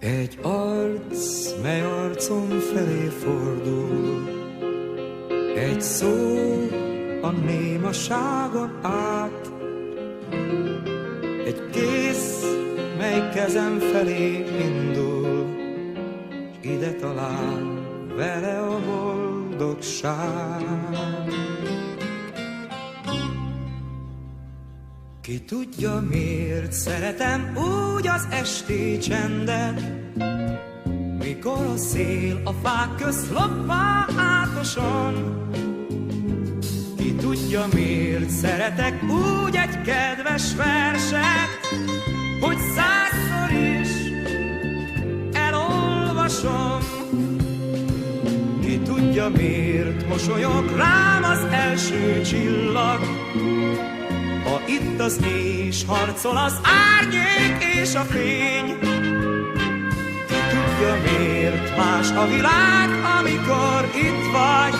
Egy arc, mely arcom felé fordul, egy szó a némaságon át, egy kéz, mely kezem felé indul, ide talál vele a boldogság. Ki tudja, miért szeretem úgy az esti csendet, mikor a szél a fák közt lobbál átosan. Ki tudja, miért szeretek úgy egy kedves verset, hogy 100-szor is elolvasom. Ki tudja, miért mosolyog rám az első csillag, ha itt az és harcol az árnyék és a fény. Ki tudja, miért más a világ, amikor itt vagy,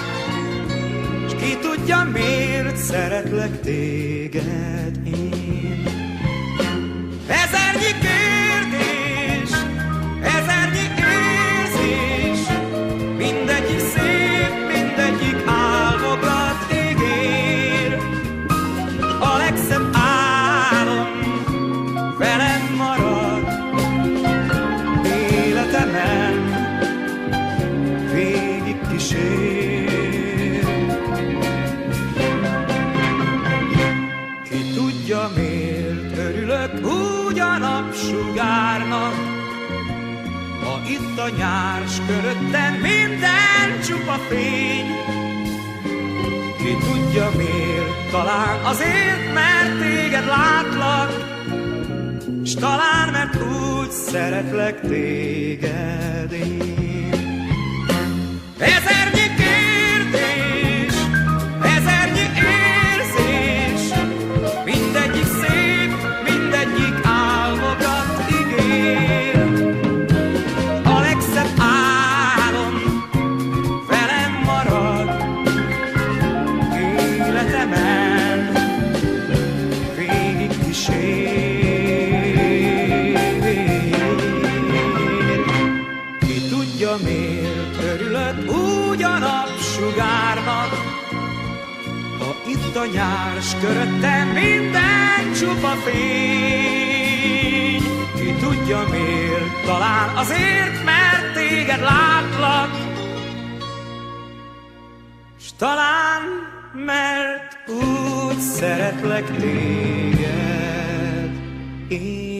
s ki tudja, miért szeretlek téged én. Ezernyi kérdés, ezernyi érzés, mindegyik szép, mindegyik álmokat ígér. A legszebb álom velem marad, életemen végig kísér. Ki tudja, miért örülök úgy a napsugárnak, ha itt a nyár, s köröttem minden csupa fény. Ki tudja, miért, talán azért, mert téged látlak, s talán, mert úgy szeretlek téged én. Ezernyi kérdés, ezernyi érzés, mindegyik szép, mindegyik álmokat ígér. A legszebb álom velem marad, életemen végig kísér. Ki tudja, miért örülök úgy a napsugárnak, ha itt a nyár, s köröttem minden csupa fény. Ki tudja, miért, talán azért, mert téged látlak, s talán, mert úgy szeretlek téged én.